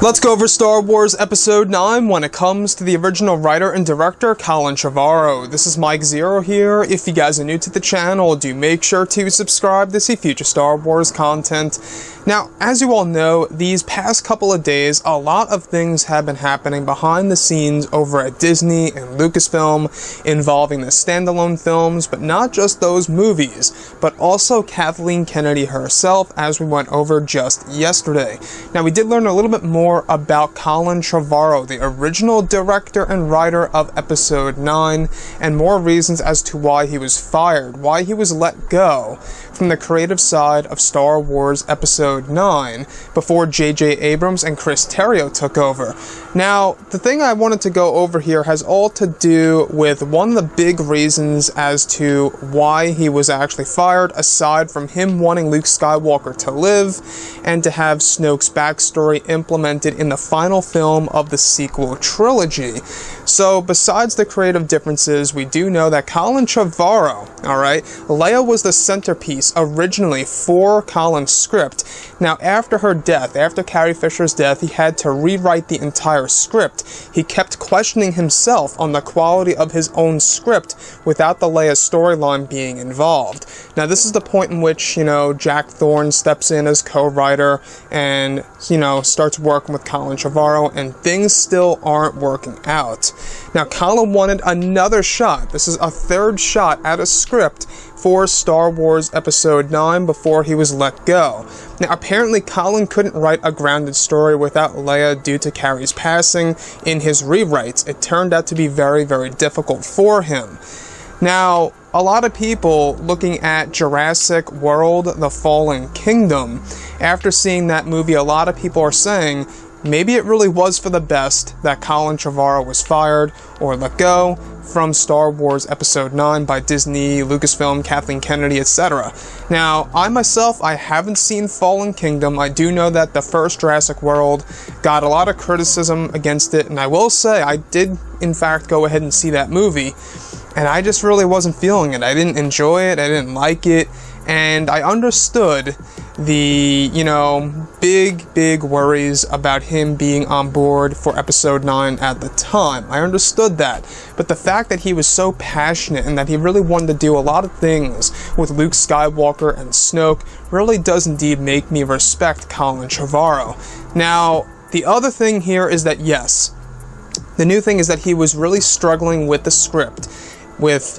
Let's go over Star Wars Episode 9 when it comes to the original writer and director, Colin Trevorrow. This is Mike Zero here. If you guys are new to the channel, do make sure to subscribe to see future Star Wars content. Now, as you all know, these past couple of days, a lot of things have been happening behind the scenes over at Disney and Lucasfilm involving the standalone films, but not just those movies, but also Kathleen Kennedy herself, as we went over just yesterday. Now, we did learn a little bit more about Colin Trevorrow, the original director and writer of Episode 9, and more reasons as to why he was fired, why he was let go from the creative side of Star Wars Episode 9 before J.J. Abrams and Terrio took over. Now, the thing I wanted to go over here has all to do with one of the big reasons as to why he was actually fired, aside from him wanting Luke Skywalker to live and to have Snoke's backstory implemented in the final film of the sequel trilogy. So, besides the creative differences, we do know that Colin Trevorrow, alright, Leia was the centerpiece originally for Colin's script. Now, after her death, after Carrie Fisher's death, he had to rewrite the entire script. He kept questioning himself on the quality of his own script without the Leia storyline being involved. Now, this is the point in which, Jack Thorne steps in as co-writer and, starts working with Colin Trevorrow, and things still aren't working out. Now, Colin wanted another shot. This is a third shot at a script for Star Wars Episode 9 before he was let go. Now, apparently Colin couldn't write a grounded story without Leia due to Carrie's passing in his rewrites. It turned out to be very, very difficult for him. Now, a lot of people looking at Jurassic World: The Fallen Kingdom, after seeing that movie, a lot of people are saying maybe it really was for the best that Colin Trevorrow was fired or let go from Star Wars Episode 9 by Disney, Lucasfilm, Kathleen Kennedy, etc. Now, I haven't seen Fallen Kingdom. I do know that the first Jurassic World got a lot of criticism against it, and I will say I did, in fact, go ahead and see that movie, and I just really wasn't feeling it. I didn't enjoy it, I didn't like it, and I understood the, big worries about him being on board for Episode 9 at the time. I understood that. But the fact that he was so passionate and that he really wanted to do a lot of things with Luke Skywalker and Snoke really does indeed make me respect Colin Trevorrow. Now, the other thing here is that, yes, the new thing is that he was really struggling with the script. With,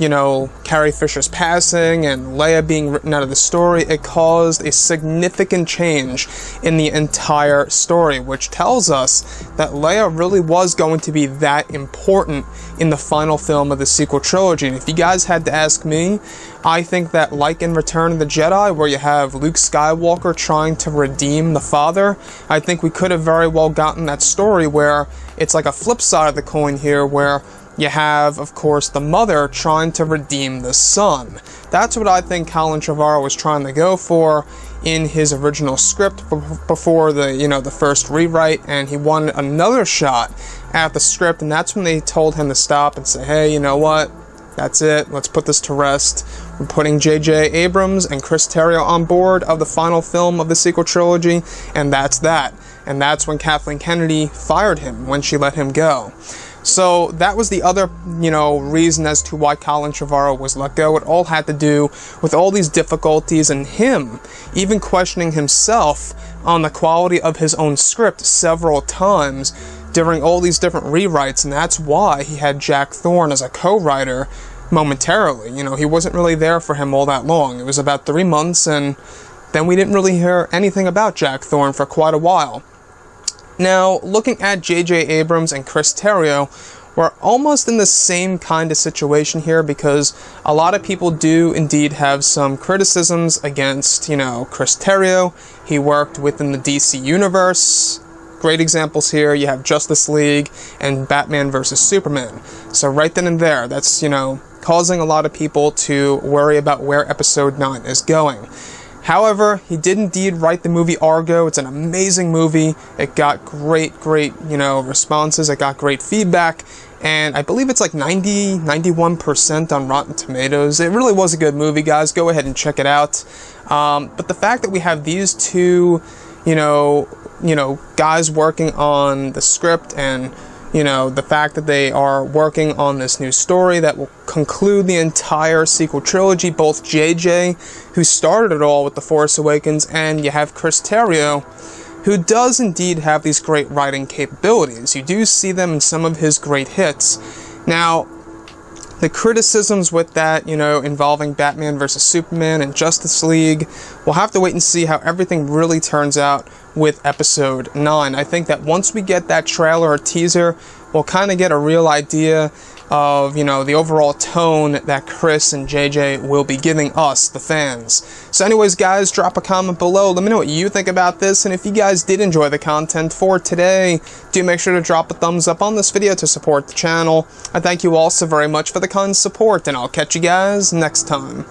Carrie Fisher's passing and Leia being written out of the story, it caused a significant change in the entire story, which tells us that Leia really was going to be that important in the final film of the sequel trilogy. And if you guys had to ask me, I think that, like in Return of the Jedi, where you have Luke Skywalker trying to redeem the father, I think we could have very well gotten that story where it's like a flip side of the coin here, where you have, of course, the mother trying to redeem the son. That's what I think Colin Trevorrow was trying to go for in his original script before the first rewrite, and he wanted another shot at the script, and that's when they told him to stop and say, hey, you know what? That's it. Let's put this to rest. We're putting J.J. Abrams and Terrio on board of the final film of the sequel trilogy, and that's that. And that's when Kathleen Kennedy fired him, when she let him go. So that was the other, reason as to why Colin Trevorrow was let go. It all had to do with all these difficulties and him even questioning himself on the quality of his own script several times during all these different rewrites, and that's why he had Jack Thorne as a co-writer momentarily. He wasn't really there for him all that long. It was about 3 months, and then we didn't really hear anything about Jack Thorne for quite a while. Now, looking at J.J. Abrams and Terrio, we're almost in the same kind of situation here, because a lot of people do indeed have some criticisms against, Terrio. He worked within the DC universe. Great examples here. You have Justice League and Batman vs. Superman. So right then and there, that's, causing a lot of people to worry about where Episode 9 is going. However, he did indeed write the movie Argo. It's an amazing movie. It got great, responses. It got great feedback. And I believe it's like 91% on Rotten Tomatoes. It really was a good movie, guys. Go ahead and check it out. But the fact that we have these two, guys working on the script and, the fact that they are working on this new story that will conclude the entire sequel trilogy. Both JJ, who started it all with The Force Awakens, and you have Chris Terrio, who does indeed have these great writing capabilities. You do see them in some of his great hits. Now, the criticisms with that, involving Batman vs. Superman and Justice League, we'll have to wait and see how everything really turns out with Episode 9. I think that once we get that trailer or teaser, we'll kind of get a real idea of, the overall tone that Chris and JJ will be giving us, the fans. So anyways, guys, drop a comment below. Let me know what you think about this, and if you guys did enjoy the content for today, do make sure to drop a thumbs up on this video to support the channel. I thank you all so very much for the kind support, and I'll catch you guys next time.